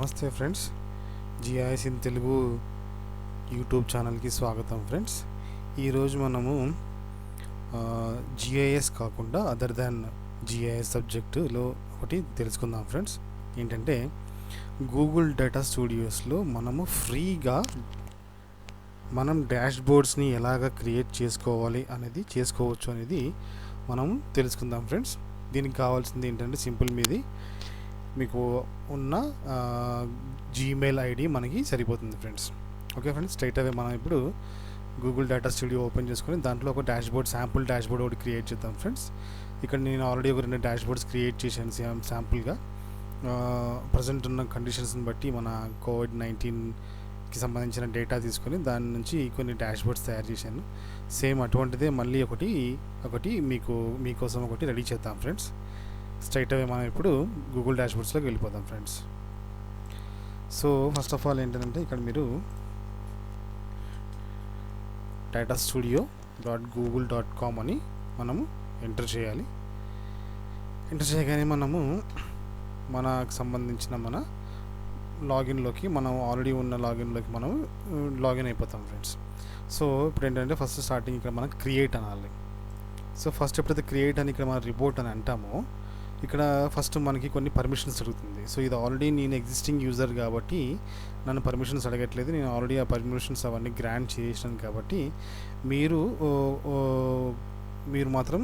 నమస్తే friends, GIS in Telugu YouTube ఛానల్కి స్వాగతం ఫ్రెండ్స్. ఈరోజు మనము జిఐఎస్ కాకుండా అదర్ దాన్ జిఐఎస్ సబ్జెక్టులో ఒకటి తెలుసుకుందాం ఫ్రెండ్స్. ఏంటంటే గూగుల్ డేటా స్టూడియోస్లో మనము ఫ్రీగా మనం డాష్ బోర్డ్స్ని ఎలాగ క్రియేట్ చేసుకోవచ్చు అనేది మనం తెలుసుకుందాం ఫ్రెండ్స్. దీనికి కావాల్సింది ఏంటంటే సింపుల్ మీకు ఉన్న జీమెయిల్ ఐడి మనకి సరిపోతుంది ఫ్రెండ్స్. ఓకే ఫ్రెండ్స్, స్ట్రైట్ అవే మనం ఇప్పుడు గూగుల్ డేటా స్టూడియో ఓపెన్ చేసుకొని దాంట్లో ఒక శాంపుల్ డాష్ బోర్డ్ ఒకటి క్రియేట్ చేద్దాం ఫ్రెండ్స్. ఇక్కడ నేను ఆల్రెడీ ఒక 2 డాష్ బోర్డ్స్ క్రియేట్ చేశాను శాంపుల్గా. ప్రజెంట్ ఉన్న కండిషన్స్ని బట్టి మన కోవిడ్-19కి సంబంధించిన డేటా తీసుకొని దాని నుంచి కొన్ని డాష్ బోర్డ్స్ తయారు చేశాను. సేమ్ అటువంటిదే మళ్ళీ ఒకటి మీకోసం ఒకటి రెడీ చేద్దాం ఫ్రెండ్స్. స్ట్రైట్ అవే మనం ఇప్పుడు గూగుల్ డాష్ బోర్డ్స్లోకి వెళ్ళిపోదాం friends. So first of all ఏంటంటే ఇక్కడ మీరు datastudio.google.com అని మనము ఎంటర్ చేయాలి. ఎంటర్ చేయగానే మనము మనకు సంబంధించిన మన లాగిన్లోకి మనం ఆల్రెడీ ఉన్న లాగిన్లోకి మనం లాగిన్ అయిపోతాం ఫ్రెండ్స్. సో ఇప్పుడు ఏంటంటే ఫస్ట్ స్టార్టింగ్ ఇక్కడ మనం క్రియేట్ అనాలి. సో ఫస్ట్ ఎప్పుడైతే క్రియేట్ అని ఇక్కడ మనం రిపోర్ట్ అని అంటామో ఇక్కడ ఫస్ట్ మనకి కొన్ని పర్మిషన్స్ అడుగుతుంది. సో ఇది ఆల్రెడీ నేను ఎగ్జిస్టింగ్ యూజర్ కాబట్టి నన్ను పర్మిషన్స్ అడగట్లేదు. నేను ఆల్రెడీ ఆ పర్మిషన్స్ అవన్నీ గ్రాంట్ చేసాను కాబట్టి మీరు మాత్రం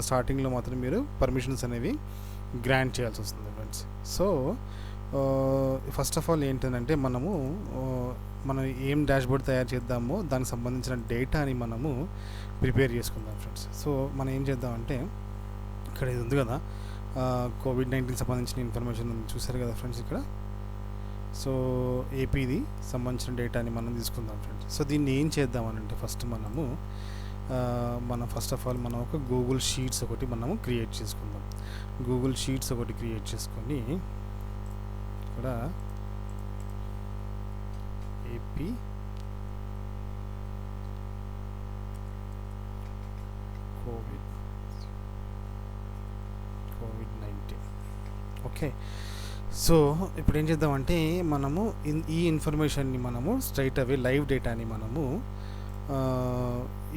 స్టార్టింగ్లో మాత్రం మీరు పర్మిషన్స్ అనేవి గ్రాంట్ చేయాల్సి వస్తుంది friends. So first of all ఏంటంటే మనం ఏం డాష్ బోర్డ్ తయారు చేద్దామో దానికి సంబంధించిన డేటాని మనము ప్రిపేర్ చేసుకుందాం ఫ్రెండ్స్. సో మనం ఏం చేద్దామంటే ఇక్కడ ఇది ఉంది కదా, కోవిడ్-19 సంబంధించిన ఇన్ఫర్మేషన్ చూసారు కదా ఫ్రెండ్స్ ఇక్కడ. సో ఏపీది సంబంధించిన డేటాని మనం తీసుకుందాం ఫ్రెండ్స్. సో దీన్ని ఏం చేద్దామనంటే ఫస్ట్ ఫస్ట్ ఆఫ్ ఆల్ మనం ఒక గూగుల్ షీట్స్ ఒకటి మనము క్రియేట్ చేసుకుందాం. గూగుల్ షీట్స్ ఒకటి క్రియేట్ చేసుకొని ఇక్కడ ఏపీ కోవిడ్-19. ఓకే, సో ఇప్పుడు ఏం చేద్దామంటే మనము ఈ ఇన్ఫర్మేషన్ని మనము స్ట్రైట్ అవే లైవ్ డేటాని మనము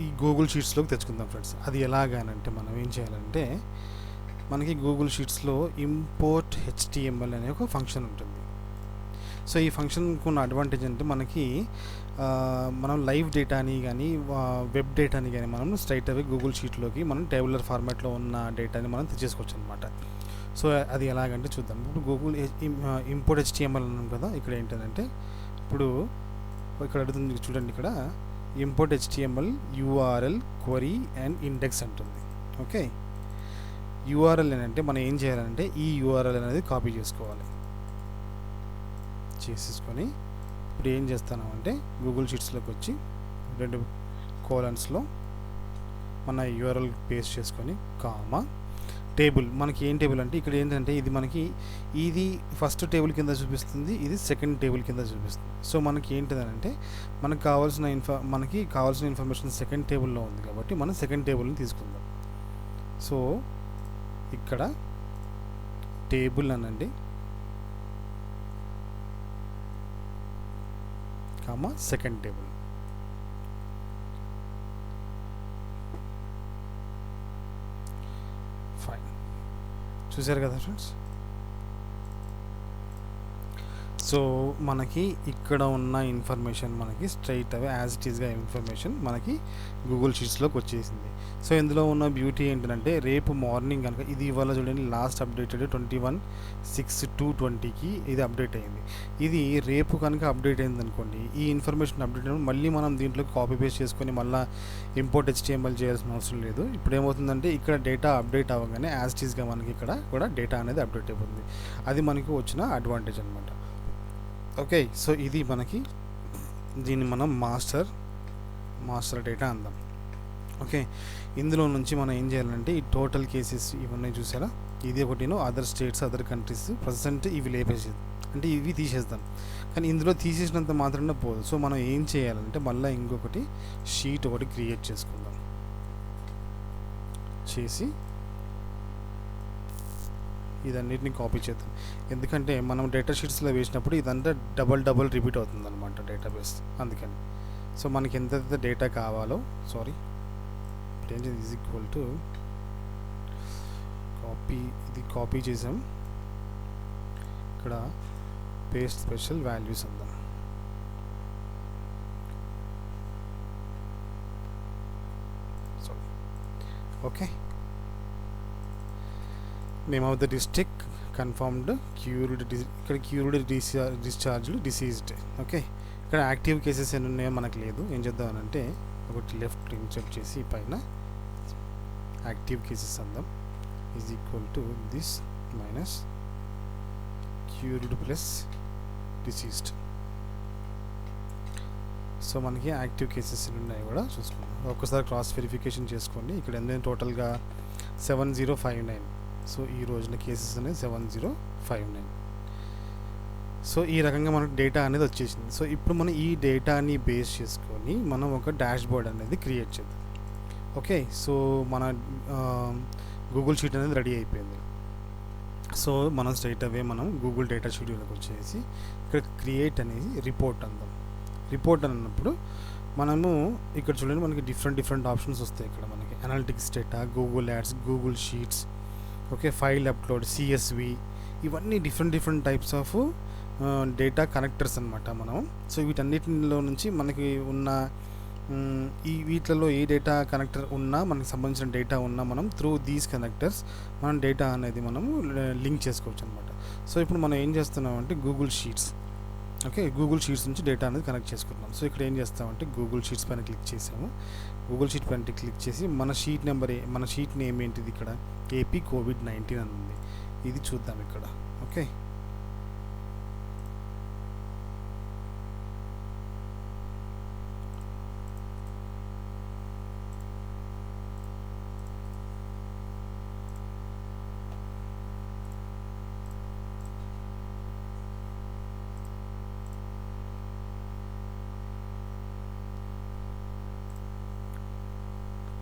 ఈ గూగుల్ షీట్స్లోకి తెచ్చుకుందాం ఫ్రెండ్స్. అది ఎలాగానంటే మనం ఏం చేయాలంటే మనకి గూగుల్ షీట్స్లో ఇంపోర్ట్ HTML అనే ఒక ఫంక్షన్ ఉంటుంది. సో ఈ ఫంక్షన్కి ఉన్న అడ్వాంటేజ్ అంటే మనం లైవ్ డేటాని కానీ వెబ్ డేటాని కానీ మనం స్ట్రైట్ అవే గూగుల్ షీట్లోకి మనం టేబులర్ ఫార్మాట్లో ఉన్న డేటాని మనం తెచ్చేసుకోవచ్చు అనమాట. సో అది ఎలాగంటే చూద్దాం. ఇప్పుడు గూగుల్ ఇంపోర్ట్ HTML అన్నాం కదా. ఇక్కడ ఏంటంటే ఇప్పుడు ఇక్కడ అడుగుతుంది చూడండి, ఇక్కడ import HTML URL query and index అంటుంది. ఓకే, URL ఏంటంటే మనం ఏం చేయాలంటే ఈ URL అనేది కాపీ చేసేసుకొని ఇప్పుడు ఏం చేస్తామంటే గూగుల్ షీట్స్లోకి వచ్చి 2 కోలన్స్లో మన URL పేస్ట్ చేసుకొని కామా టేబుల్. మనకి ఏం టేబుల్ అంటే ఇక్కడ ఏంటంటే ఇది ఫస్ట్ టేబుల్ కింద చూపిస్తుంది, ఇది సెకండ్ టేబుల్ కింద చూపిస్తుంది. సో మనకి ఏంటిదనంటే మనకి కావాల్సిన ఇన్ఫర్మేషన్ సెకండ్ టేబుల్లో ఉంది కాబట్టి మనం సెకండ్ టేబుల్ని తీసుకుందాం. సో ఇక్కడ టేబుల్ అనండి కామా సెకండ్ టేబుల్. ఫైన్, చూసారు కదా ఫ్రెండ్స్. సో మనకి ఇక్కడ ఉన్న ఇన్ఫర్మేషన్ మనకి స్ట్రైట్ అవే యాజ్ ఇట్ ఈస్గా ఇన్ఫర్మేషన్ మనకి గూగుల్ షీట్స్లోకి వచ్చేసింది. సో ఇందులో ఉన్న బ్యూటీ ఏంటంటే రేపు మార్నింగ్ కనుక ఇది ఇవాళ చూడండి లాస్ట్ అప్డేటెడ్ 21/6/2020కి ఇది అప్డేట్ అయింది. ఇది రేపు కనుక అప్డేట్ అయింది అనుకోండి, ఈ ఇన్ఫర్మేషన్ అప్డేట్ అయినప్పుడు మళ్ళీ మనం దీంట్లోకి కాపీ పేస్ట్ చేసుకొని మళ్ళీ ఇంపోర్ట్ HTML చేయాల్సిన అవసరం లేదు. ఇప్పుడు ఏమవుతుందంటే ఇక్కడ డేటా అప్డేట్ అవ్వగానే యాజ్ ఇట్ ఈస్గా మనకి ఇక్కడ కూడా డేటా అనేది అప్డేట్ అయిపోతుంది. అది మనకి వచ్చిన అడ్వాంటేజ్ అనమాట. ఓకే, సో ఇది దీన్ని మనం మాస్టర్ డేటా అందాం. ఓకే, ఇందులో నుంచి మనం ఏం చేయాలంటే ఈ టోటల్ కేసెస్ ఇవన్నీ చూసారా, ఇది ఒకటిను other states other countries present ఇవి లేపేసేది అంటే ఇవి తీసేద్దాం. కానీ ఇందులో తీసేసినంత మాత్రాన పోదు. సో మనం ఏం చేయాలంటే మళ్ళీ ఇంకొకటి షీట్ ఒకటి క్రియేట్ చేసుకుందాం. చేసి ఇదన్నిటిని కాపీ చేద్దాం. ఎందుకంటే మనం డేటా షీట్స్లో వేసినప్పుడు ఇదంతా డబల్ రిపీట్ అవుతుంది అనమాట డేటాబేస్, అందుకని. సో మనకి ఎంతైతే డేటా కావాలో, range is equal to copy, ఇది కాపీ చేసాం, ఇక్కడ పేస్ట్ స్పెషల్ వాల్యూస్ అందాం. Okay, name of the district confirmed, cured, ఇక్కడ క్యూర్డ్, డిశ్చార్జ్డ్, డిసీజ్డ్. ఓకే, ఇక్కడ యాక్టివ్ కేసెస్ ఎన్ని ఉన్నాయో మనకు లేదు. ఏం చేద్దామనంటే ఒకటి లెఫ్ట్ ఇన్సర్ట్ చేసి పైన యాక్టివ్ కేసెస్ అందాం, is equal to this minus cured plus deceased. So మనకి యాక్టివ్ కేసెస్ ఎన్ని ఉన్నాయో కూడా చూసుకుందాం. ఒక్కసారి క్రాస్ వెరిఫికేషన్ చేసుకోండి. ఇక్కడ ఎంత టోటల్గా 7059. సో ఈ రోజున కేసెస్ అనేది 7059. సో ఈ రకంగా మనకు డేటా అనేది వచ్చేసింది. సో ఇప్పుడు మనం ఈ డేటాని బేస్ చేసుకొని మనం ఒక డాష్ బోర్డ్ అనేది క్రియేట్ చేద్దాం. ఓకే, సో మన గూగుల్ షీట్ అనేది రెడీ అయిపోయింది. సో మనం స్ట్రైట్ అవే మనం గూగుల్ డేటా స్టూడియోలోకి వచ్చేసి ఇక్కడ క్రియేట్ అనేది రిపోర్ట్ అందాం. రిపోర్ట్ అన్నప్పుడు మనము ఇక్కడ చూడండి, మనకి డిఫరెంట్ ఆప్షన్స్ వస్తాయి. ఇక్కడ మనకి analytics data, Google ads, Google sheets, okay, file upload, CSV, ఇవన్నీ different types of data connectors అనమాట మనం. సో వీటన్నిటిలో నుంచి మనకి ఉన్న వీటిలో ఏ డేటా కనెక్టర్ ఉన్నా, మనకి సంబంధించిన డేటా ఉన్నా, మనం త్రూ దీస్ కనెక్టర్స్ మనం డేటా అనేది మనము లింక్ చేసుకోవచ్చు అనమాట. సో ఇప్పుడు మనం ఏం చేస్తున్నాం అంటే Google sheets, okay, Google sheets నుంచి డేటా అనేది కనెక్ట్ చేసుకుంటున్నాం. సో ఇక్కడ ఏం చేస్తామంటే గూగుల్ షీట్స్ పైన క్లిక్ చేసాము. గూగుల్ షీట్ పైన క్లిక్ చేసి మన షీట్ నెంబర్, మన షీట్ నేమ్ ఏంటిది, ఇక్కడ ఏపీ COVID-19 అని ఉంది. ఇది చూద్దాం ఇక్కడ. ఓకే,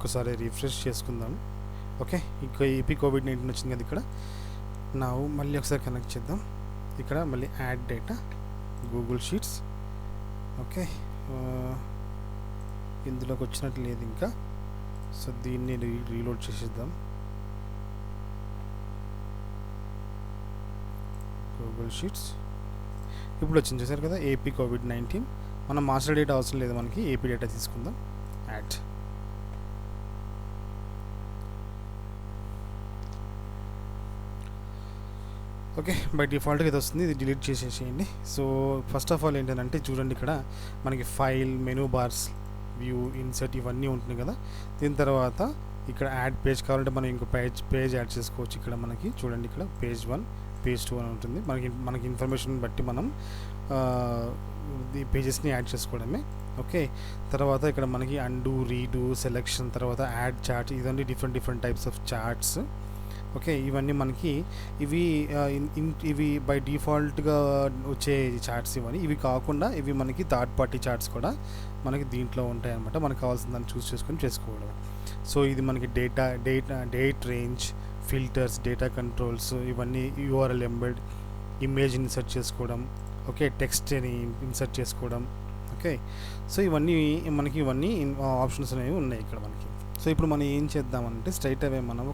ఒకసారి రిఫ్రెష్ చేసుకుందాం. ఓకే, ఇంకా ఏపీ COVID-19 వచ్చింది కదా ఇక్కడ. నా మళ్ళీ ఒకసారి కనెక్ట్ చేద్దాం. ఇక్కడ మళ్ళీ add data, Google sheets. Okay, ఇందులోకి వచ్చినట్లు లేదు ఇంకా. సో దీన్ని రీలోడ్ చేసేద్దాం. గూగుల్ షీట్స్ ఇప్పుడు వచ్చింది, చూసారు కదా, ఏపీ COVID-19. మనం మాస్టర్ డేటా అవసరం లేదు, మనకి ఏపీ డేటా తీసుకుందాం. యాడ్. ఓకే, బై డిఫాల్ట్గా ఇది వస్తుంది, ఇది డిలీట్ చేసేసేయండి. సో ఫస్ట్ ఆఫ్ ఆల్ ఏంటంటే చూడండి, ఇక్కడ మనకి file, menu bars, view, insert ఇవన్నీ ఉంటుంది కదా. దీని తర్వాత ఇక్కడ యాడ్ పేజ్ కావాలంటే మనం ఇంకో పేజ్ యాడ్ చేసుకోవచ్చు. ఇక్కడ మనకి చూడండి, ఇక్కడ పేజ్ 1, పేజ్ 2 అని ఉంటుంది. మనకి ఇన్ఫర్మేషన్ బట్టి మనం ఈ పేజెస్ని యాడ్ చేసుకోవడమే. ఓకే, తర్వాత ఇక్కడ మనకి అండు, రీడు, సెలెక్షన్, తర్వాత యాడ్ చార్ట్, ఇవన్నీ different types of charts. Okay, ఇవన్నీ మనకి ఇవి బై డిఫాల్ట్గా వచ్చే చార్ట్స్ ఇవన్నీ. ఇవి కాకుండా ఇవి మనకి థర్డ్ పార్టీ చార్ట్స్ కూడా మనకి దీంట్లో ఉంటాయి అన్నమాట. మనకు కావాల్సిన దాన్ని చూస్ చేసుకొని చేసుకోవడం. సో ఇది మనకి date range, filters, data controls, ఇవన్నీ యూఆర్ఎల్ ఎంబెడ్, ఇమేజ్ ఇన్సర్ట్ చేసుకోవడం, ఓకే, టెక్స్ట్ని ఇన్సర్ట్ చేసుకోవడం. ఓకే, సో ఇవన్నీ ఆప్షన్స్ అనేవి ఉన్నాయి ఇక్కడ మనకి. సో ఇప్పుడు మనం ఏం చేద్దామంటే స్ట్రైట్ అవే మనం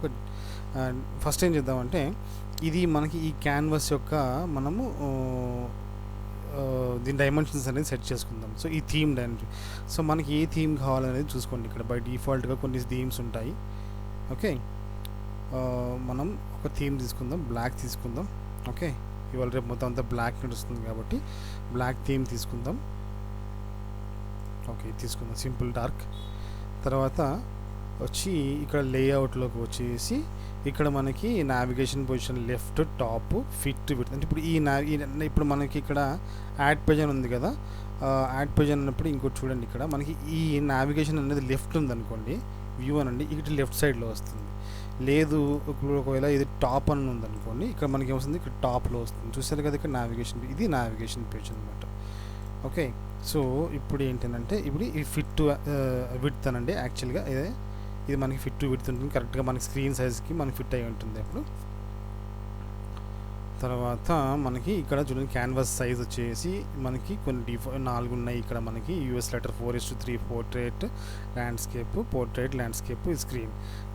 ఫస్ట్ ఏం చేద్దామంటే ఇది మనకి ఈ క్యాన్వాస్ యొక్క మనము దీని డైమెన్షన్స్ అనేది సెట్ చేసుకుందాం. సో ఈ థీమ్ డైమెన్షన్, సో మనకి ఏ థీమ్ కావాలనేది చూసుకోండి. ఇక్కడ బై డిఫాల్ట్గా కొన్ని థీమ్స్ ఉంటాయి. ఓకే, మనం ఒక థీమ్ తీసుకుందాం, బ్లాక్ తీసుకుందాం. ఓకే, ఇవాళ రేపు మొత్తం అంతా బ్లాక్ నడుస్తుంది కాబట్టి బ్లాక్ థీమ్ తీసుకుందాం. ఓకే, తీసుకుందాం సింపుల్ డార్క్. తర్వాత వచ్చి ఇక్కడ లేఅవుట్లోకి వచ్చేసి ఇక్కడ మనకి navigation position left, top, fit, width. అంటే ఇప్పుడు ఇప్పుడు మనకి ఇక్కడ యాడ్ పేజ్ అని ఉంది కదా. యాడ్ పేజ్ అన్నప్పుడు ఇంకోటి చూడండి, ఇక్కడ మనకి ఈ నావిగేషన్ అనేది లెఫ్ట్ ఉందనుకోండి, వ్యూ అనండి, ఇక్కడ లెఫ్ట్ సైడ్లో వస్తుంది. లేదు ఇప్పుడు ఒకవేళ ఇది టాప్ అని ఉందనుకోండి, ఇక్కడ మనకి ఏమొస్తుంది, ఇక్కడ టాప్లో వస్తుంది. చూసారు కదా, ఇక్కడ నావిగేషన్, ఇది నావిగేషన్ పేజ్ అనమాట. ఓకే, సో ఇప్పుడు ఏంటంటే ఇప్పుడు ఈ ఫిట్ టు విడ్త్ అనండి. యాక్చువల్గా ఇది మనకి ఫిట్ టు విడ్త్ ఉంటుంది, కరెక్ట్గా మనకి స్క్రీన్ సైజ్కి మనకి ఫిట్ అయి ఉంటుంది. అప్పుడు తర్వాత మనకి ఇక్కడ చూడండి క్యాన్వాస్ సైజ్ వచ్చేసి మనకి కొన్ని 4 ఉన్నాయి. ఇక్కడ మనకి US letter 4:3 portrait landscape screen.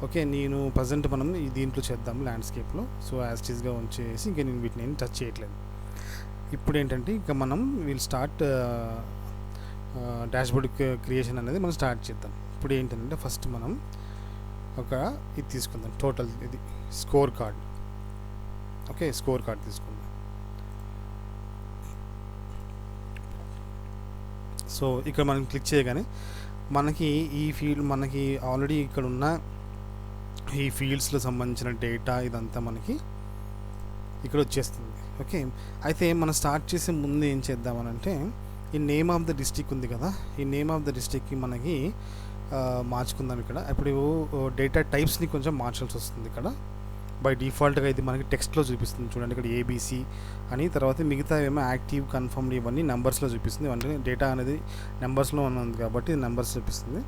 Okay, నేను ప్రజెంట్ మనం దీంట్లో చేద్దాం ల్యాండ్స్కేప్లో. సో యాస్టీస్గా ఉంచేసి ఇంకా నేను వీటిని ఏం టచ్ చేయట్లేదు. ఇప్పుడు ఏంటంటే ఇక మనం స్టార్ట్ డాష్బోర్డ్ క్రియేషన్ అనేది మనం స్టార్ట్ చేద్దాం. ఇప్పుడు ఏంటంటే ఫస్ట్ మనం ఇది తీసుకుందాం, టోటల్ ఇది score card. Okay, score card తీసుకుందాం. సో ఇక్కడ మనం క్లిక్ చేయగానే మనకి ఈ ఫీల్డ్ మనకి ఆల్రెడీ ఇక్కడ ఉన్న ఈ ఫీల్డ్స్లో సంబంధించిన డేటా ఇదంతా మనకి ఇక్కడ వచ్చేస్తుంది. ఓకే, అయితే మనం స్టార్ట్ చేసే ముందు ఏం చేద్దామనంటే ఈ నేమ్ ఆఫ్ ద డిస్ట్రిక్ట్ ఉంది కదా, ఈ నేమ్ ఆఫ్ ద డిస్ట్రిక్ట్కి మనకి మార్చుకుందాం. ఇక్కడ ఇప్పుడు డేటా టైప్స్ని కొంచెం మార్చాల్సి వస్తుంది. ఇక్కడ బై డిఫాల్ట్గా ఇది మనకి టెక్స్ట్లో చూపిస్తుంది చూడండి. ఇక్కడ ఏబీసీ అని, తర్వాత మిగతా ఏమో యాక్టివ్, కన్ఫర్మ్డ్ ఇవన్నీ నెంబర్స్లో చూపిస్తుంది. అంటే డేటా అనేది నెంబర్స్లో ఉంది కాబట్టి ఇది నెంబర్స్ చూపిస్తుంది.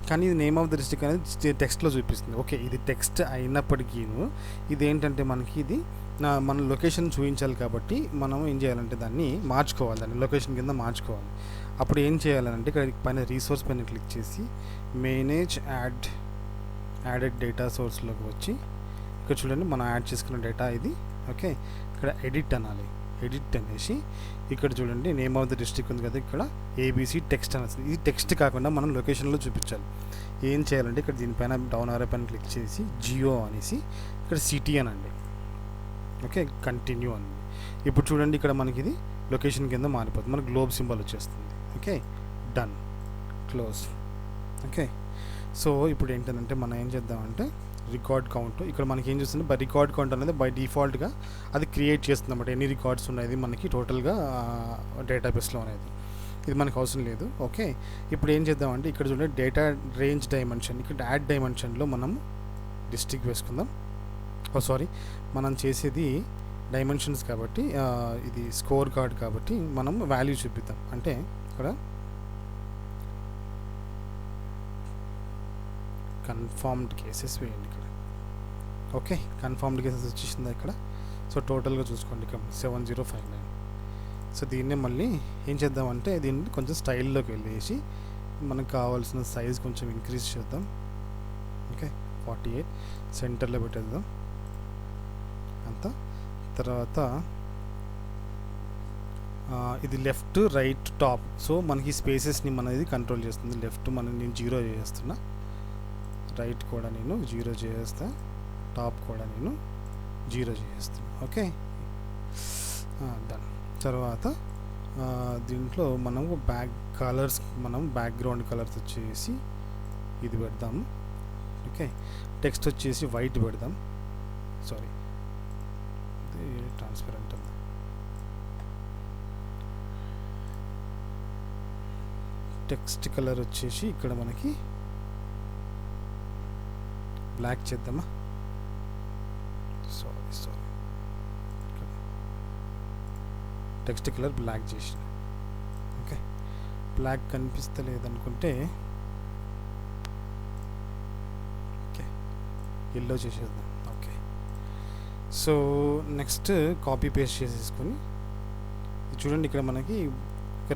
కానీ ఇది నేమ్ ఆఫ్ ద డిస్ట్రిక్ట్ అనేది టెక్స్ట్లో చూపిస్తుంది. ఓకే, ఇది టెక్స్ట్ అయినప్పటికీ ఇదేంటంటే మనకి ఇది మన లొకేషన్ చూపించాలి కాబట్టి మనం ఏం చేయాలంటే దాన్ని మార్చుకోవాలి, దాన్ని లొకేషన్ కింద మార్చుకోవాలి. అప్పుడు ఏం చేయాలంటే ఇక్కడ పైన రీసోర్స్ పైన క్లిక్ చేసి మేనేజ్ యాడెడ్ డేటా సోర్స్లోకి వచ్చి ఇక్కడ చూడండి మనం యాడ్ చేసుకున్న డేటా ఇది. ఓకే, ఇక్కడ ఎడిట్ అనాలి. ఎడిట్ అనేసి ఇక్కడ చూడండి నేమ్ ఆఫ్ ద డిస్ట్రిక్ట్ ఉంది కదా, ఇక్కడ ఏబీసీ టెక్స్ట్ అనేది. ఇది టెక్స్ట్ కాకుండా మనం లొకేషన్లో చూపించాలి. ఏం చేయాలంటే ఇక్కడ దీనిపైన డౌన్ ఆరో పైన క్లిక్ చేసి జియో అనేసి ఇక్కడ సిటీ అనండి. ఓకే, కంటిన్యూ అండి. ఇప్పుడు చూడండి ఇక్కడ మనకి ఇది లొకేషన్ కింద మారిపోతుంది, మనకి గ్లోబ్ సింబల్ వచ్చేస్తుంది. Okay, done, close. Okay, so ఇప్పుడు ఏంటంటే మనం ఏం చేద్దామంటే రికార్డ్ కౌంట్ ఇక్కడ మనకి ఏం చేస్తుంది, బై రికార్డ్ కౌంట్ అనేది బై డిఫాల్ట్గా అది క్రియేట్ చేస్తుంది అన్నమాట. ఎన్ని రికార్డ్స్ ఉన్నాయి మనకి టోటల్గా డేటాబేస్లో అనేది, ఇది మనకు అవసరం లేదు. ఓకే, ఇప్పుడు ఏం చేద్దామంటే ఇక్కడ చూడండి డేటా రేంజ్ డైమెన్షన్, ఇక్కడ యాడ్ డైమెన్షన్లో మనం డిస్ట్రిక్ట్ వేసుకుందాం. సారీ, మనం చేసేది డైమెన్షన్స్ కాబట్టి ఇది స్కోర్ కార్డ్ కాబట్టి మనం వాల్యూ చూపిద్దాం. అంటే ఇక్కడ కన్ఫర్మ్డ్ కేసెస్ వేయండి ఇక్కడ. ఓకే, కన్ఫర్మ్డ్ కేసెస్ వచ్చేసిందా ఇక్కడ. సో టోటల్గా చూసుకోండి ఇక్కడ 7059. సో దీన్నే మళ్ళీ ఏం చేద్దామంటే దీన్ని కొంచెం స్టైల్లోకి వెళ్ళేసి మనకు కావాల్సిన సైజ్ కొంచెం ఇంక్రీజ్ చేద్దాం. ఓకే, 48 సెంటర్లో పెట్టేద్దాం అంతా. తర్వాత ఇది లెఫ్ట్, రైట్, టాప్. సో మనకి స్పేసెస్ని మనది కంట్రోల్ చేస్తుంది. లెఫ్ట్ నేను 0 చేస్తున్నా, రైట్ కూడా నేను 0 చేస్తా, టాప్ కూడా నేను 0 చేస్తాను. Okay, done. తర్వాత దీంట్లో మనము బ్యాక్గ్రౌండ్ కలర్స్ వచ్చేసి ఇది పెడదాము. ఓకే, టెక్స్ట్ వచ్చేసి వైట్ పెడదాం. సారీ, ఇది ట్రాన్స్పరెంట్ ఉంది. టెక్స్ట్ కలర్ వచ్చేసి ఇక్కడ మనకి బ్లాక్ చేద్దామా. సారీ, టెక్స్ట్ కలర్ బ్లాక్ చేసిన. ఓకే, బ్లాక్ కనిపిస్తలేదనుకుంటే ఓకే ఎల్లో చేసేద్దాం. Okay, so next copy paste చేసేసుకొని చూడండి ఇక్కడ మనకి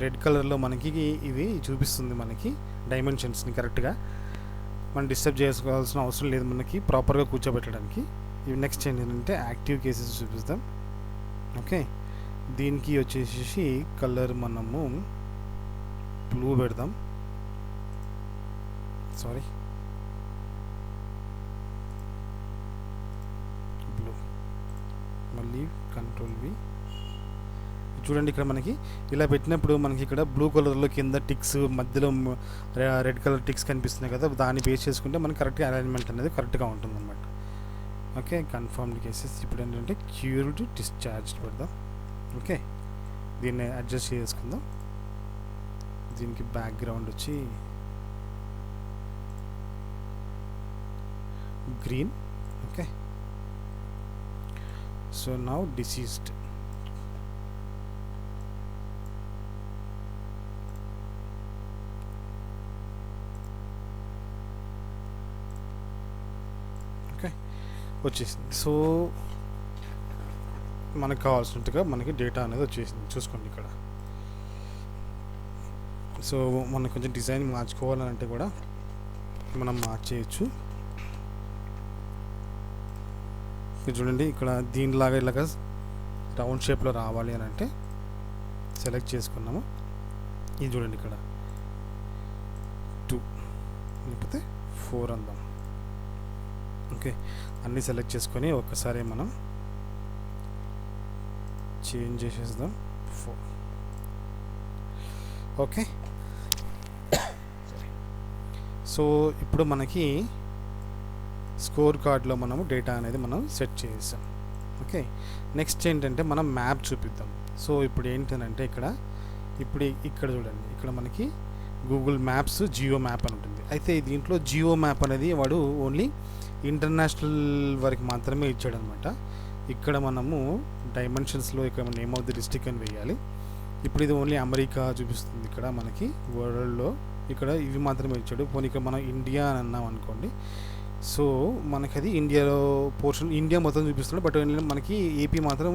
రెడ్ కలర్లో మనకి ఇవి చూపిస్తుంది మనకి డైమెన్షన్స్ని కరెక్ట్గా. మనం డిస్టర్బ్ చేసుకోవాల్సిన అవసరం లేదు మనకి ప్రాపర్గా కూర్చోబెట్టడానికి. ఇవి నెక్స్ట్ ఏంటంటే యాక్టివ్ కేసెస్ చూపిస్తాం. ఓకే, దీనికి వచ్చేసి కలర్ మనము బ్లూ పెడదాం. Sorry, blue. మళ్ళీ కంట్రోల్ వి. చూడండి ఇక్కడ మనకి ఇలా పెట్టినప్పుడు మనకి ఇక్కడ బ్లూ కలర్లో కింద టిక్స్, మధ్యలో రెడ్ కలర్ టిక్స్ కనిపిస్తున్నాయి కదా, దాన్ని బేస్ చేసుకుంటే మనకి కరెక్ట్గా అలైన్మెంట్ అనేది కరెక్ట్గా ఉంటుంది అన్నమాట. Okay, confirmed cases. ఇప్పుడు ఏంటంటే క్యూర్డ్ డిశ్చార్జ్ పెడదాం. ఓకే, దీన్ని అడ్జస్ట్ చేసుకుందాం. దీనికి బ్యాక్గ్రౌండ్ వచ్చి green. Okay, so now deceased. వచ్చేసింది. సో మనకు కావాల్సినట్టుగా మనకి డేటా అనేది వచ్చేసింది. చూసుకోండి ఇక్కడ. సో మనకు కొంచెం డిజైన్ మార్చుకోవాలంటే కూడా మనం మార్చేయచ్చు. చూడండి ఇక్కడ దీనిలాగా ఇలాగా రౌండ్ షేప్లో రావాలి అని అంటే సెలెక్ట్ చేసుకున్నాము. ఇది చూడండి ఇక్కడ 2 లేకపోతే 4 అందాం. ఓకే, అన్నీ సెలెక్ట్ చేసుకొని ఒక్కసారి మనం చేంజ్ చేసేద్దాం 4. ఓకే, సో ఇప్పుడు మనకి స్కోర్ కార్డ్లో మనము డేటా అనేది మనం సెట్ చేసాం. ఓకే, నెక్స్ట్ ఏంటంటే మనం మ్యాప్ చూపిద్దాం. సో ఇప్పుడు ఏంటంటే ఇక్కడ చూడండి, ఇక్కడ మనకి గూగుల్ మ్యాప్స్ జియో మ్యాప్ అని ఉంటుంది. అయితే దీంట్లో జియో మ్యాప్ అనేది వాడు ఓన్లీ ఇంటర్నేషనల్ వరకు మాత్రమే ఇచ్చాడు అనమాట. ఇక్కడ మనము డైమెన్షన్స్లో ఇక్కడ నేమ్ ఆఫ్ ది డిస్ట్రిక్ట్ అని వేయాలి. ఇప్పుడు ఇది ఓన్లీ అమెరికా చూపిస్తుంది ఇక్కడ మనకి వరల్డ్లో. ఇక్కడ ఇవి మాత్రమే ఇచ్చాడు. పోనీ ఇక్కడ మనం ఇండియా అని అన్నాం అనుకోండి. సో మనకి అది ఇండియాలో పోర్షన్ ఇండియా మొత్తం చూపిస్తున్నాడు. బట్ మనకి ఏపీ మాత్రం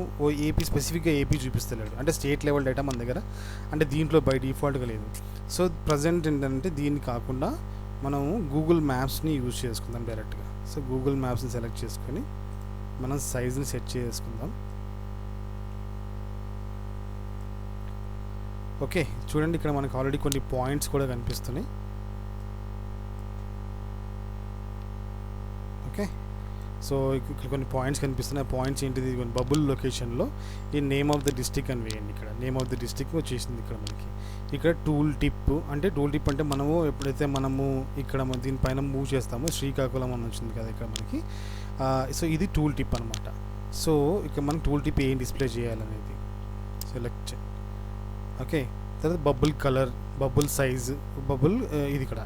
ఏపీ స్పెసిఫిక్గా ఏపీ చూపిస్తలేడు. అంటే స్టేట్ లెవెల్ డేటా మన దగ్గర అంటే దీంట్లో బై డిఫాల్ట్గా లేదు. సో ప్రజెంట్ ఏంటంటే దీన్ని కాకుండా మనము గూగుల్ మ్యాప్స్ని యూజ్ చేసుకుందాం డైరెక్ట్గా. సో గూగుల్ మ్యాప్స్ని సెలెక్ట్ చేసుకొని మనం సైజ్ని సెట్ చేసుకుందాం. ఓకే, చూడండి ఇక్కడ మనకు ఆల్రెడీ కొన్ని పాయింట్స్ కూడా కనిపిస్తున్నాయి. ఓకే, సో ఇక్కడ కొన్ని పాయింట్స్ కనిపిస్తున్నాయి. పాయింట్స్ ఏంటిది, బబుల్ లొకేషన్లో ఈ నేమ్ ఆఫ్ ద డిస్ట్రిక్ట్ అని వేయండి. ఇక్కడ నేమ్ ఆఫ్ ద డిస్ట్రిక్ట్ వచ్చేసింది. ఇక్కడ మనకి ఇక్కడ టూల్ టిప్ అంటే మనము ఎప్పుడైతే మనము ఇక్కడ దీనిపైన మూవ్ చేస్తామో శ్రీకాకుళం అని వచ్చింది కదా ఇక్కడ మనకి. సో ఇది టూల్ టిప్ అనమాట. సో ఇక్కడ మనం టూల్ టిప్ ఏం డిస్ప్లే చేయాలనేది సెలెక్ట్. ఓకే, తర్వాత బబుల్ కలర్, బబుల్ సైజ్, ఇది ఇక్కడ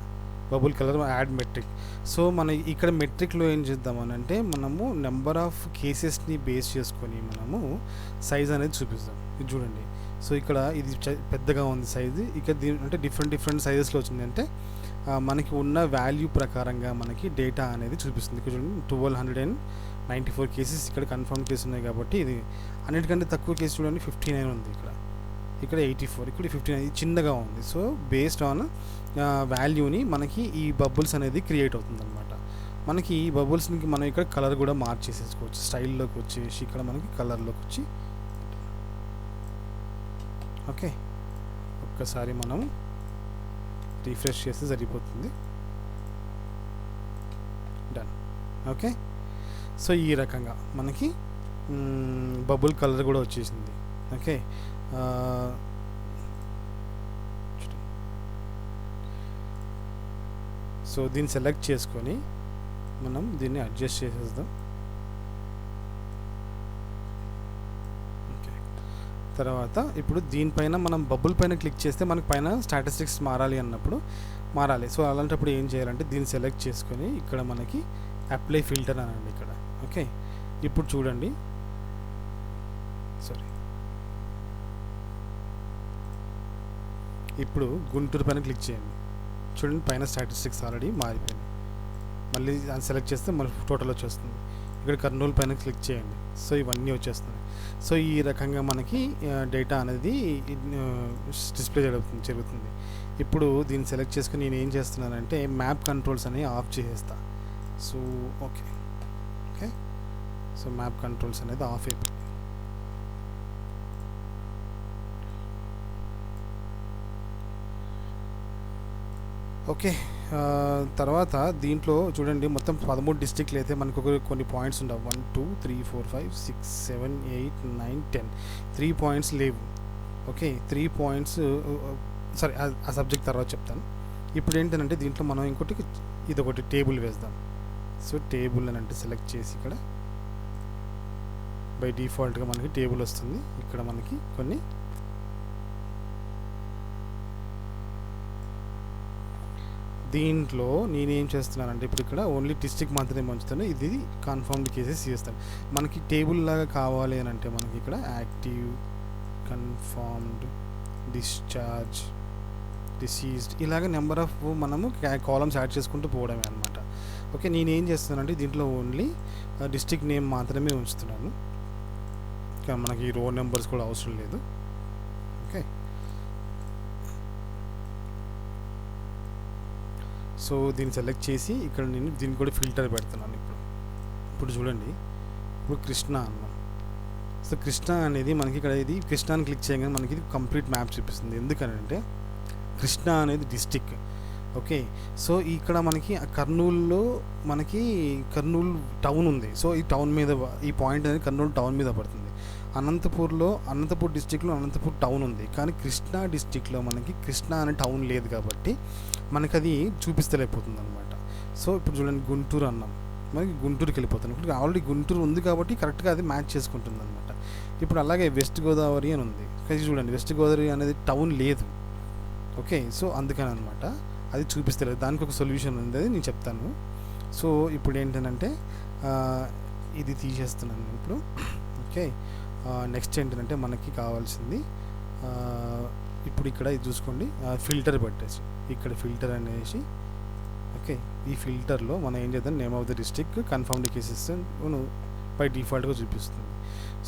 bubble colour add metric. So మన ఇక్కడ మెట్రిక్లో ఏం చేద్దామని అంటే మనము నెంబర్ ఆఫ్ కేసెస్ని బేస్ చేసుకొని మనము సైజ్ అనేది చూపిస్తాం. ఇది చూడండి. సో ఇక్కడ ఇది పెద్దగా ఉంది సైజు. ఇక్కడ అంటే డిఫరెంట్ సైజెస్లో వచ్చింది. అంటే మనకి ఉన్న వాల్యూ ప్రకారంగా మనకి డేటా అనేది చూపిస్తుంది. ఇక్కడ చూడండి 1294 కేసెస్ ఇక్కడ కన్ఫర్మ్ కేసు ఉన్నాయి కాబట్టి ఇది అన్నిటికంటే తక్కువ కేసు చూడండి 59 ఉంది. ఇక్కడ 84, ఇక్కడ 59, ఇది చిన్నగా ఉంది. సో బేస్డ్ ఆన్ వాల్యూని మనకి ఈ బబుల్స్ అనేది క్రియేట్ అవుతుంది అనమాట. మనకి ఈ బబుల్స్కి మనం ఇక్కడ కలర్ కూడా మార్చేసేసుకోవచ్చు. స్టైల్లోకి వచ్చేసి ఇక్కడ మనకి కలర్లోకి వచ్చి ఓకే ఒక్కసారి మనం రిఫ్రెష్ చేస్తే సరిపోతుంది. డన్. ఓకే, సో ఈ రకంగా మనకి బబుల్ కలర్ కూడా వచ్చేసింది. ఓకే, సో దీన్ని సెలెక్ట్ చేసుకొని మనం దీన్ని అడ్జస్ట్ చేసేద్దాం. ఓకే, తర్వాత ఇప్పుడు దీనిపైన మనం బబుల్ పైన క్లిక్ చేస్తే మనకి పైన స్టాటిస్టిక్స్ మారాలి. సో అలాంటప్పుడు ఏం చేయాలంటే దీన్ని సెలెక్ట్ చేసుకొని ఇక్కడ మనకి అప్లై ఫిల్టర్ అనండి ఇక్కడ. ఓకే, ఇప్పుడు చూడండి, ఇప్పుడు గుంటూరు పైన క్లిక్ చేయండి. చూడండి పైన స్టాటిస్టిక్స్ ఆల్రెడీ మారిపోయినాయి. మళ్ళీ దాన్ని సెలెక్ట్ చేస్తే మళ్ళీ టోటల్ వచ్చేస్తుంది. ఇక్కడ కర్నూలు పైన క్లిక్ చేయండి. సో ఇవన్నీ వచ్చేస్తున్నాయి. సో ఈ రకంగా మనకి డేటా అనేది డిస్ప్లే జరుగుతుంది. ఇప్పుడు దీన్ని సెలెక్ట్ చేసుకుని నేను ఏం చేస్తున్నానంటే మ్యాప్ కంట్రోల్స్ అనేవి ఆఫ్ చేసేస్తా. So okay, so map controls అనేది ఆఫ్ అయిపోయింది. ఓకే, తర్వాత దీంట్లో చూడండి మొత్తం 13 డిస్ట్రిక్ట్లు అయితే మనకు కొన్ని పాయింట్స్ ఉండవు. 1 2 3 4 5 6 7 8 9 10 3 పాయింట్స్ లేవు. ఓకే, 3 పాయింట్స్ సరే ఆ సబ్జెక్ట్ తర్వాత చెప్తాను. ఇప్పుడు ఏంటంటే దీంట్లో మనం ఇదొకటి టేబుల్ వేద్దాం. సో టేబుల్ అని అంటే సెలెక్ట్ చేసి ఇక్కడ బై డిఫాల్ట్గా మనకి టేబుల్ వస్తుంది. ఇక్కడ మనకి కొన్ని దీంట్లో నేనేం చేస్తున్నానంటే ఇప్పుడు ఇక్కడ ఓన్లీ డిస్ట్రిక్ట్ మాత్రమే ఉంచుతాను. ఇది కన్ఫర్మ్డ్ కేసెస్ చేస్తాను. మనకి టేబుల్ లాగా కావాలి అని అంటే మనకి ఇక్కడ యాక్టివ్, కన్ఫర్మ్డ్, డిశ్చార్జ్, డిసీజ్డ్ ఇలాగ నెంబర్ ఆఫ్ మనము కాలమ్స్ యాడ్ చేసుకుంటూ పోవడమే అనమాట. ఓకే, నేనేం చేస్తున్నానంటే దీంట్లో ఓన్లీ డిస్ట్రిక్ట్ నేమ్ మాత్రమే ఉంచుతున్నాను. మనకి రో నెంబర్స్ కూడా అవసరం లేదు. ఓకే, సో దీన్ని సెలెక్ట్ చేసి ఇక్కడ నేను దీన్ని కూడా ఫిల్టర్ పెడుతున్నాను. ఇప్పుడు చూడండి, ఇప్పుడు కృష్ణ అన్నాం. సో కృష్ణ అనేది మనకి ఇక్కడ ఇది కృష్ణాని క్లిక్ చేయగానే మనకి ఇది కంప్లీట్ మ్యాప్ చూపిస్తుంది. ఎందుకనంటే కృష్ణ అనేది డిస్టిక్. ఓకే, సో ఇక్కడ మనకి కర్నూలులో మనకి కర్నూలు టౌన్ ఉంది. సో ఈ టౌన్ మీద ఈ పాయింట్ అనేది కర్నూలు టౌన్ మీద పడుతుంది. అనంతపూర్ డిస్టిక్లో అనంతపూర్ టౌన్ ఉంది, కానీ కృష్ణా డిస్టిక్లో మనకి కృష్ణ అనే టౌన్ లేదు కాబట్టి మనకి అది చూపిస్తలేకపోతుంది అనమాట. సో ఇప్పుడు చూడండి, గుంటూరు అన్నాం, మనకి గుంటూరుకి వెళ్ళిపోతుంది. ఇప్పుడు ఆల్రెడీ గుంటూరు ఉంది కాబట్టి కరెక్ట్గా అది మ్యాచ్ చేసుకుంటుంది అనమాట. ఇప్పుడు అలాగే వెస్ట్ గోదావరి అని ఉంది, కానీ చూడండి వెస్ట్ గోదావరి అనేది టౌన్ లేదు. ఓకే, సో అందుకని అనమాట అది చూపిస్తలేదు. దానికి ఒక సొల్యూషన్ ఉంది, అది నేను చెప్తాను. సో ఇప్పుడు ఏంటంటే ఇది తీసేస్తున్నాను ఇప్పుడు. ఓకే, నెక్స్ట్ ఏంటంటే మనకి కావాల్సింది ఇప్పుడు ఇక్కడ ఇది చూసుకోండి, ఫిల్టర్ పెట్టేసి ఇక్కడ ఫిల్టర్ అనేసి. ఓకే, ఈ ఫిల్టర్లో మనం ఏం చేద్దాం, name of the district confirmed cases by డిఫాల్ట్గా చూపిస్తుంది.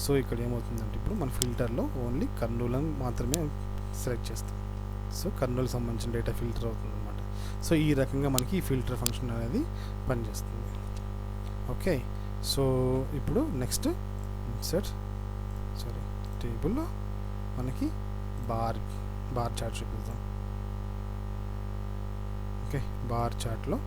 సో ఇక్కడ ఏమవుతుందంటే ఇప్పుడు మన ఫిల్టర్లో ఓన్లీ కర్నూలు మాత్రమే సెలెక్ట్ చేస్తాం. సో కర్నూలుకి సంబంధించిన డేటా ఫిల్టర్ అవుతుంది అనమాట. సో ఈ రకంగా మనకి ఈ ఫిల్టర్ ఫంక్షన్ అనేది పనిచేస్తుంది. ఓకే, సో ఇప్పుడు నెక్స్ట్ ఇన్సర్ట్ టేబుల్లో మనకి బార్ చార్ట్ చూపిద్దాం. ఓకే, బార్ చార్ట్లో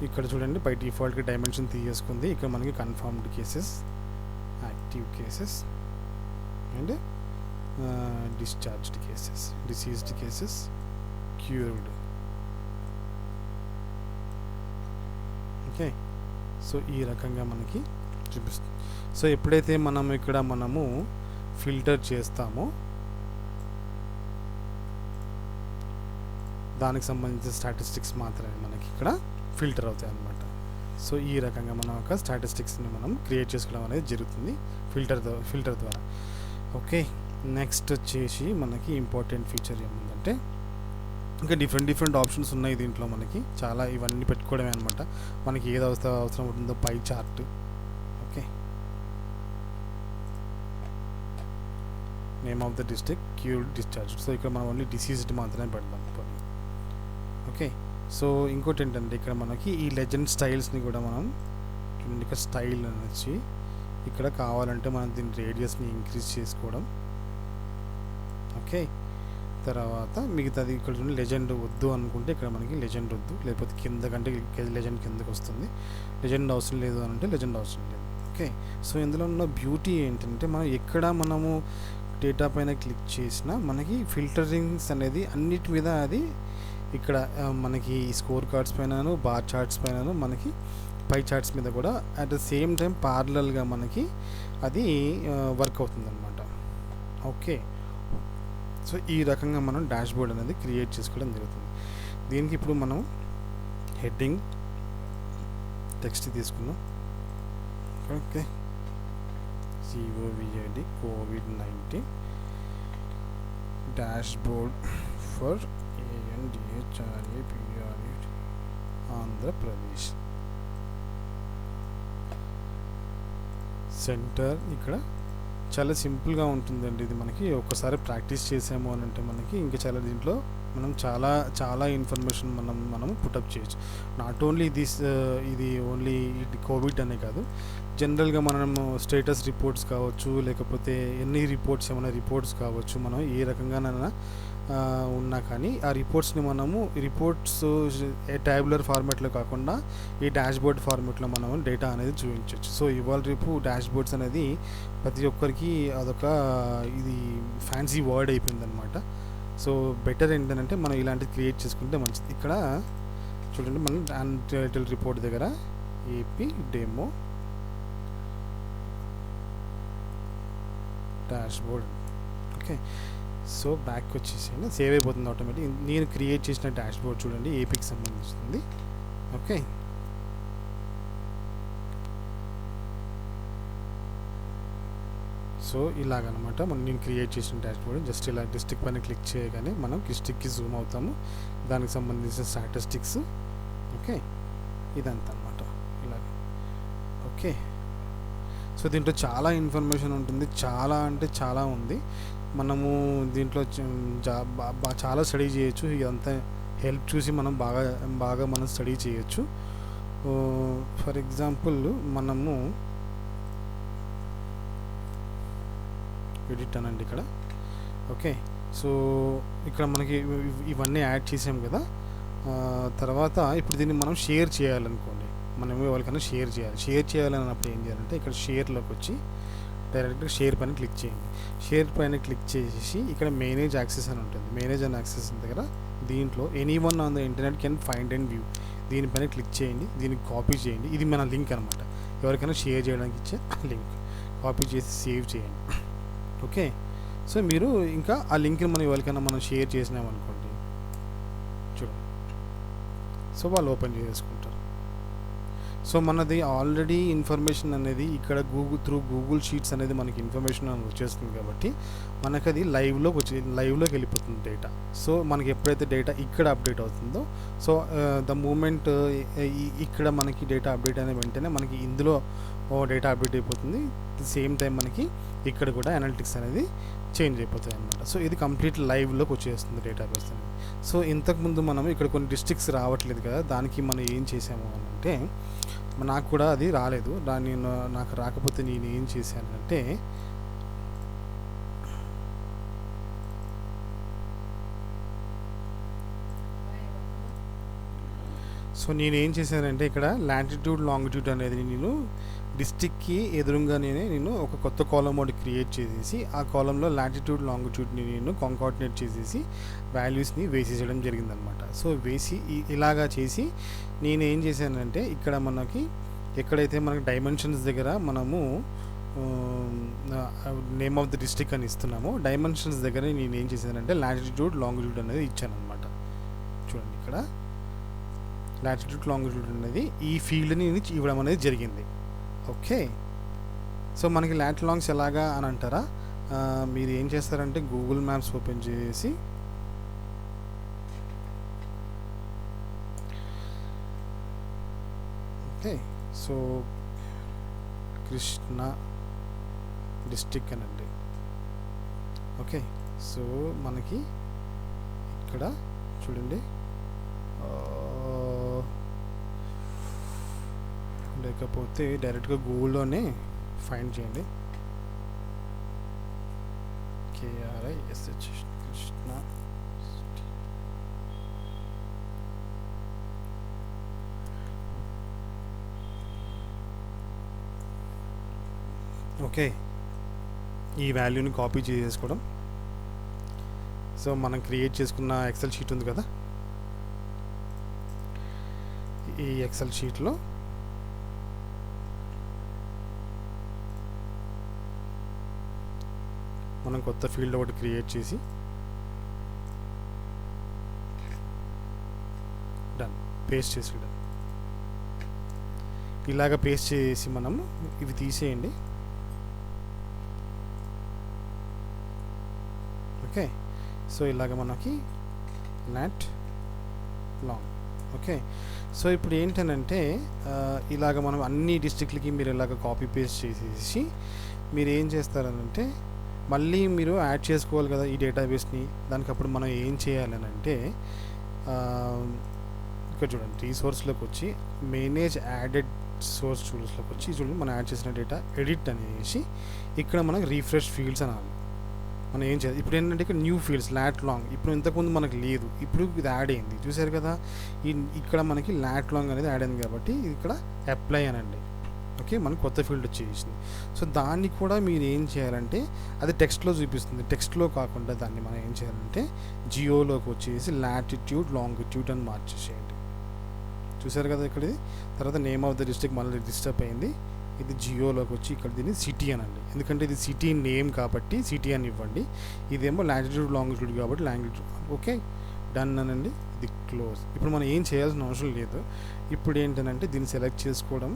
ఇక్కడ చూడండి బై డిఫాల్ట్గా డైమెన్షన్ తీసేసుకుంది. ఇక్కడ మనకి confirmed cases, active cases and discharged cases, deceased cases, cured. Okay, so ఈ రకంగా మనకి చూపిస్తుంది. సో ఎప్పుడైతే మనము ఫిల్టర్ చేస్తామో దానికి సంబంధించిన స్టాటిస్టిక్స్ మాత్రమే మనకి ఇక్కడ ఫిల్టర్ అవుతాయి అన్నమాట. సో ఈ రకంగా మనం ఒక స్టాటిస్టిక్స్ని మనం క్రియేట్ చేసుకోవడం అనేది జరుగుతుంది ఫిల్టర్ ద్వారా. ఓకే, నెక్స్ట్ వచ్చేసి మనకి ఇంపార్టెంట్ ఫీచర్ ఏముందంటే ఇంకా డిఫరెంట్ ఆప్షన్స్ ఉన్నాయి దీంట్లో. మనకి చాలా ఇవన్నీ పెట్టుకోవడమే అనమాట. మనకి ఏది అవసరం ఉంటుందో pie chart. Okay, name of the district, cured, discharge. So ఇక్కడ మనం ఓన్లీ డిసీజ్డ్ మాత్రమే పెడదాం. ఓకే, సో ఇంకోటి ఏంటంటే ఇక్కడ మనకి ఈ లెజెండ్ స్టైల్స్ని కూడా మనం ఇక్కడ స్టైల్ అనేసి ఇక్కడ కావాలంటే మనం దీని రేడియస్ని ఇంక్రీజ్ చేసుకోవడం. ఓకే, తర్వాత మిగతాది ఇక్కడ చూడండి, లెజెండ్ వద్దు అనుకుంటే ఇక్కడ మనకి లెజెండ్ వద్దు, లేకపోతే కింద కంటే లెజెండ్ కిందకి వస్తుంది. లెజెండ్ అవసరం లేదు అని అంటే లెజెండ్ అవసరం లేదు. ఓకే, సో ఇందులో ఉన్న బ్యూటీ ఏంటంటే మనము డేటా పైన క్లిక్ చేసినా మనకి ఫిల్టరింగ్స్ అనేది అన్నిటి మీద అది ఇక్కడ మనకి స్కోర్ కార్డ్స్ పైనను, బార్ చార్ట్స్ పైనను, మనకి పై చార్ట్స్ మీద కూడా అట్ ద సేమ్ టైం ప్యారలల్గా మనకి అది వర్క్ అవుతుంది అనమాట. ఓకే, సో ఈ రకంగా మనం డాష్బోర్డ్ అనేది క్రియేట్ చేసుకోవడం జరుగుతుంది. దీనికి ఇప్పుడు మనం హెడ్డింగ్ టెక్స్ట్ తీసుకున్నాం. Okay, COVID COVID-19 dashboard for ANDHRAPRA Andhra Pradesh centre. ఇక్కడ చాలా సింపుల్గా ఉంటుందండి ఇది. మనకి ఒక్కసారి ప్రాక్టీస్ చేసాము అని అంటే మనకి ఇంకా చాలా దీంట్లో మనం చాలా ఇన్ఫర్మేషన్ మనం పుటప్ చేయొచ్చు. నాట్ ఓన్లీ ఇది ఓన్లీ కోవిడ్ అనే కాదు, జనరల్గా మనము స్టేటస్ రిపోర్ట్స్ కావచ్చు, లేకపోతే ఎన్ని ఏమైనా రిపోర్ట్స్ కావచ్చు, మనం ఏ రకంగానైనా ఉన్నా కానీ ఆ రిపోర్ట్స్ని రిపోర్ట్స్ ట్యాబులర్ ఫార్మాట్లో కాకుండా ఈ డాష్బోర్డ్ ఫార్మాట్లో మనం డేటా అనేది చూపించవచ్చు. సో ఇవాళ రేపు డాష్బోర్డ్స్ అనేది ప్రతి ఒక్కరికి అదొక ఇది ఫ్యాన్సీ వర్డ్ అయిపోయిందనమాట. సో బెటర్ ఏంటంటే మనం ఇలాంటివి క్రియేట్ చేసుకుంటే మంచిది. ఇక్కడ చూడండి, మనం టైటిల్ రిపోర్ట్ దగ్గర AP demo dashboard. Okay, so back వచ్చేసి సేవ్ అయిపోతుంది ఆటోమేటిక్. నేను క్రియేట్ చేసిన డాష్బోర్డ్ చూడండి, ఏపీకి సంబంధించింది. ఓకే, సో ఇలాగనమాట నేను క్రియేట్ చేసిన డాష్బోర్డ్. జస్ట్ ఇలా డిస్ట్రిక్ట్ పైన క్లిక్ చేయగానే మనం డిస్ట్రిక్ట్కి జూమ్ అవుతాము, దానికి సంబంధించిన స్టాటిస్టిక్స్. ఓకే, ఇదంతా అనమాట. ఓకే. సో దీంట్లో చాలా ఇన్ఫర్మేషన్ ఉంటుంది, చాలా అంటే చాలా ఉంది. మనము దీంట్లో చాలా స్టడీ చేయొచ్చు. ఇదంతా హెల్ప్ చూసి మనం బాగా బాగా మనం స్టడీ చేయొచ్చు. ఫర్ ఎగ్జాంపుల్ మనము ఎడిట్ అనండి ఇక్కడ. ఓకే. సో ఇక్కడ మనకి ఇవన్నీ యాడ్ చేసాం కదా. తర్వాత ఇప్పుడు దీన్ని మనం షేర్ చేయాలనుకోండి, మనం ఎవరికైనా షేర్ చేయాలన్నప్పుడు ఏం చేయాలంటే ఇక్కడ షేర్లోకి వచ్చి డైరెక్ట్గా షేర్ పైన క్లిక్ చేయండి. షేర్ పైన క్లిక్ చేసి ఇక్కడ మేనేజ్ యాక్సెస్ అని ఉంటుంది. మేనేజ్ అండ్ యాక్సెస్ దగ్గర దీంట్లో anyone on the internet can find and view, దీనిపైన క్లిక్ చేయండి. దీనికి కాపీ చేయండి. ఇది మన లింక్ అనమాట, ఎవరికైనా షేర్ చేయడానికి ఇచ్చే లింక్. కాపీ చేసి సేవ్ చేయండి. ఓకే. సో మీరు ఇంకా ఆ లింక్ని మనం ఎవరికైనా మనం షేర్ చేసినామనుకోండి, చూడండి, సో వాళ్ళు ఓపెన్ చేసుకుంటారు. సో మనది ఆల్రెడీ ఇన్ఫర్మేషన్ అనేది ఇక్కడ గూగుల్ షీట్స్ అనేది మనకి ఇన్ఫర్మేషన్ వచ్చేస్తుంది కాబట్టి మనకు అది లైవ్లోకి వెళ్ళిపోతుంది డేటా. సో మనకి ఎప్పుడైతే డేటా ఇక్కడ అప్డేట్ అవుతుందో, సో ద మూమెంట్ ఇక్కడ మనకి డేటా అప్డేట్ అయిన వెంటనే మనకి ఇందులో డేటా అప్డేట్ అయిపోతుంది. సేమ్ టైం మనకి ఇక్కడ కూడా అనలిటిక్స్ అనేది చేంజ్ అయిపోతాయి అన్నమాట. సో ఇది కంప్లీట్ లైవ్లోకి వచ్చేస్తుంది డేటాబేస్ అనేది. సో ఇంతకుముందు మనం ఇక్కడ కొన్ని డిస్ట్రిక్ట్స్ రావట్లేదు కదా, దానికి మనం ఏం చేసాము అని అంటే, నాకు కూడా అది రాలేదు. నాకు రాకపోతే నేను ఏం చేశానంటే, సో నేనేం చేశానంటే ఇక్కడ లాంటిట్యూడ్ లాంగిట్యూడ్ అనేది నేను డిస్ట్రిక్ట్కి ఎదురుగా నేను ఒక కొత్త కాలం ఒకటి క్రియేట్ చేసేసి ఆ కాలంలో లాంటిట్యూడ్ లాంగిట్యూడ్ని నేను కాంకార్డినేట్ చేసేసి వాల్యూస్ని వేసేయడం జరిగిందనమాట. సో వేసి ఇలాగా చేసి నేను ఏం చేశానంటే ఇక్కడ మనకి ఎక్కడైతే మనకి డైమెన్షన్స్ దగ్గర మనము నేమ్ ఆఫ్ ద డిస్ట్రిక్ట్ అని ఇస్తున్నామో, డైమెన్షన్స్ దగ్గర నేను ఏం చేశానంటే లాంటిట్యూడ్ లాంగిట్యూడ్ అనేది ఇచ్చాను అనమాట. చూడండి ఇక్కడ లాటిట్యూడ్ లాంగిట్యూడ్ అనేది ఈ ఫీల్డ్ని ఇవ్వడం అనేది జరిగింది. ఓకే. సో మనకి లాట్ లాంగ్స్ ఎలాగా అని అంటారా, మీరు ఏం చేస్తారంటే గూగుల్ మ్యాప్స్ ఓపెన్ చేసి ఓకే, సో కృష్ణ డిస్ట్రిక్ట్ అనండి. ఓకే. సో మనకి ఇక్కడ చూడండి, లేకపోతే డైరెక్ట్గా గూగుల్లోనే ఫైండ్ చేయండి. KRISH కృష్ణ. ఓకే. ఈ వాల్యూని కాపీ చేసేసుకోవడం. సో మనం క్రియేట్ చేసుకున్న ఎక్సెల్ షీట్ ఉంది కదా, ఈ ఎక్సెల్ షీట్లో మనం కొత్త ఫీల్డ్ ఒకటి క్రియేట్ చేసి డన్, పేస్ట్ చేసేయడం. ఇలాగ పేస్ట్ చేసి మనం ఇవి తీసేయండి. ఓకే. సో ఇలాగ మనకి లాట్ లాంగ్. ఓకే. సో ఇప్పుడు ఏంటనంటే ఇలాగ మనం అన్ని డిస్ట్రిక్ట్లకి మీరు ఇలాగ కాపీ పేస్ట్ చేసేసి మీరు ఏం చేస్తారనంటే మళ్ళీ మీరు యాడ్ చేసుకోవాలి కదా ఈ డేటాబేస్ని. దానికి అప్పుడు మనం ఏం చేయాలని అంటే ఇక్కడ చూడండి, రీసోర్స్లోకి వచ్చి మేనేజ్ యాడెడ్ సోర్స్ టూల్స్లోకి వచ్చి చూడండి, మనం యాడ్ చేసిన డేటా ఎడిట్ అనేసి ఇక్కడ మనకి రీఫ్రెష్ ఫీల్డ్స్ అనాలి. మనం ఏం చేయాలి ఇప్పుడు ఏంటంటే ఇక్కడ న్యూ ఫీల్డ్స్ లాట్ లాంగ్, ఇప్పుడు ఇంతకుముందు మనకు లేదు, ఇప్పుడు ఇది యాడ్ అయింది చూసారు కదా. ఇక్కడ మనకి లాట్ లాంగ్ అనేది యాడ్ అయింది కాబట్టి ఇక్కడ అప్లై అనండి. ఓకే. మనకు కొత్త ఫీల్డ్ వచ్చేసింది. సో దాన్ని కూడా మీరు ఏం చేయాలంటే అది టెక్స్ట్లో చూపిస్తుంది, టెక్స్ట్లో కాకుండా దాన్ని మనం ఏం చేయాలంటే జియోలోకి వచ్చేసి లాటిట్యూడ్ లాంగిట్యూడ్ అని మార్చేసేయండి. చూసారు కదా ఇక్కడ. తర్వాత నేమ్ ఆఫ్ ద డిస్ట్రిక్ట్ మళ్ళీ డిస్టర్బ్ అయింది. ఇది జియోలోకి వచ్చి ఇక్కడ దీన్ని సిటీ అనండి, ఎందుకంటే ఇది సిటీ నేమ్ కాబట్టి సిటీ అని ఇవ్వండి. ఇదేమో లాటిట్యూడ్ లాంగిట్యూడ్ కాబట్టి లాంగిట్యూడ్. ఓకే. డన్ అనండి. ఇది క్లోజ్. ఇప్పుడు మనం ఏం చేయాల్సిన అవసరం లేదు. ఇప్పుడు ఏంటంటే దీన్ని సెలెక్ట్ చేసుకోవడం,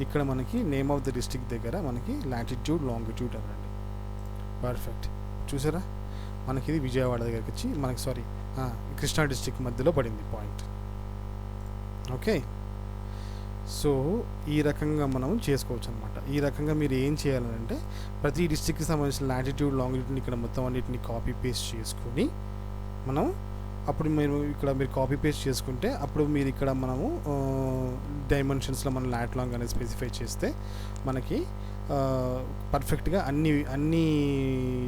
ఇక్కడ మనకి నేమ్ ఆఫ్ ద డిస్ట్రిక్ట్ దగ్గర మనకి లాటిట్యూడ్ లాంగిట్యూడ్ అనండి. పర్ఫెక్ట్. చూసారా, మనకి ఇది విజయవాడ దగ్గరికి వచ్చి మనకి కృష్ణా డిస్ట్రిక్ట్ మధ్యలో పడింది పాయింట్. ఓకే. సో ఈ రకంగా మనం చేసుకోవచ్చు అనమాట. ఈ రకంగా మీరు ఏం చేయాలంటే ప్రతి డిస్ట్రిక్ట్కి సంబంధించిన లాటిట్యూడ్ లాంగిట్యూడ్ ఇక్కడ మొత్తం అన్నిటిని కాపీ పేస్ట్ చేసుకొని మనం అప్పుడు మీరు కాపీ పేస్ట్ చేసుకుంటే అప్పుడు మీరు ఇక్కడ మనము డైమెన్షన్స్లో మనం లాట్ లాంగ్ అనేది స్పెసిఫై చేస్తే మనకి పర్ఫెక్ట్గా అన్ని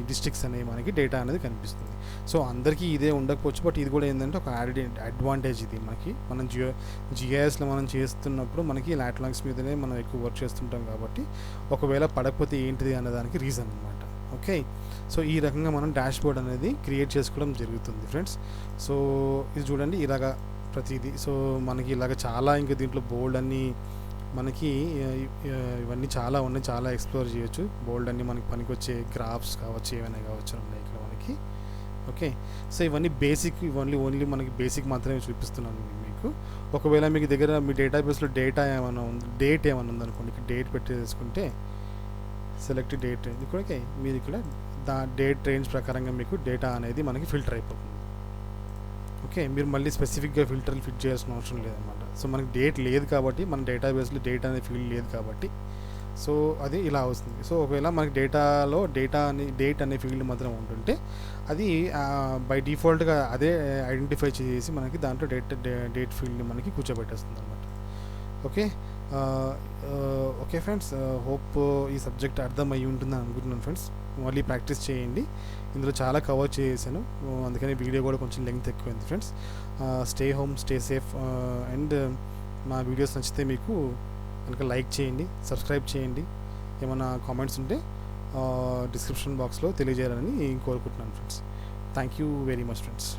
డిస్ట్రిక్ట్స్ అనేవి మనకి డేటా అనేది కనిపిస్తుంది. సో అందరికీ ఇదే ఉండకపోవచ్చు, బట్ ఇది కూడా ఏంటంటే ఒక అడ్వాంటేజ్ ఇది మనకి. మనం జిఐఎస్లో మనం చేస్తున్నప్పుడు మనకి లాట్ లాంగ్స్ మీదనే మనం ఎక్కువ వర్క్ చేస్తుంటాం కాబట్టి ఒకవేళ పడకపోతే ఏంటిది అనే దానికి రీజన్ అనమాట. ఓకే, సో ఈ రకంగా మనం డాష్ బోర్డ్ అనేది క్రియేట్ చేసుకోవడం జరుగుతుంది ఫ్రెండ్స్. సో ఇది చూడండి ఇలాగా ప్రతిదీ. సో మనకి ఇలాగ చాలా ఇంకా దీంట్లో బోల్డ్ అన్నీ మనకి ఇవన్నీ చాలా ఉన్నాయి, చాలా ఎక్స్ప్లోర్ చేయొచ్చు. బోల్డ్ అన్నీ మనకి పనికొచ్చే గ్రాఫ్స్ కావచ్చు, ఏమైనా కావచ్చు ఉన్నాయి ఇక్కడ మనకి. ఓకే, సో ఇవన్నీ బేసిక్, ఓన్లీ మనకి బేసిక్ మాత్రమే చూపిస్తున్నాను మీకు. ఒకవేళ మీకు దగ్గర మీ డేటాబేస్లో డేట్ ఏమైనా ఉందనుకోండి, ఇక్కడ డేట్ పెట్టేసుకుంటే సెలెక్ట్ డేట్ ఇక్కడ మీరు ఇక్కడ డేట్ రేంజ్ ప్రకారంగా మీకు డేటా అనేది మనకి ఫిల్టర్ అయిపోతుంది. ఓకే, మీరు మళ్ళీ స్పెసిఫిక్గా ఫిల్టర్లు ఫిట్ చేయాల్సిన అవసరం లేదన్నమాట. సో మనకి డేట్ లేదు కాబట్టి, మన డేటాబేస్లో డేట్ అనే ఫీల్డ్ లేదు కాబట్టి సో అది ఇలా వస్తుంది. సో ఒకవేళ మనకి డేటాలో డేట్ అనే ఫీల్డ్ మాత్రం ఉంటుంటే అది బై డిఫాల్ట్గా అదే ఐడెంటిఫై చేసి మనకి దాంట్లో డేట్ ఫీల్డ్ని మనకి కూర్చోబెట్టేస్తుంది అనమాట. ఓకే, ఓకే ఫ్రెండ్స్, హోప్ ఈ సబ్జెక్ట్ అర్థమయ్యి ఉంటుందని అనుకుంటున్నాను ఫ్రెండ్స్. మళ్ళీ ప్రాక్టీస్ చేయండి. ఇందులో చాలా కవర్ చేశాను, అందుకని వీడియో కూడా కొంచెం లెంగ్త్ ఎక్కువైంది friends. Stay home, stay safe, and మా వీడియోస్ నచ్చితే మీకు కనుక లైక్ చేయండి, సబ్స్క్రైబ్ చేయండి. ఏమైనా కామెంట్స్ ఉంటే డిస్క్రిప్షన్ బాక్స్లో తెలియజేయాలని కోరుకుంటున్నాను friends. Thank you very much friends.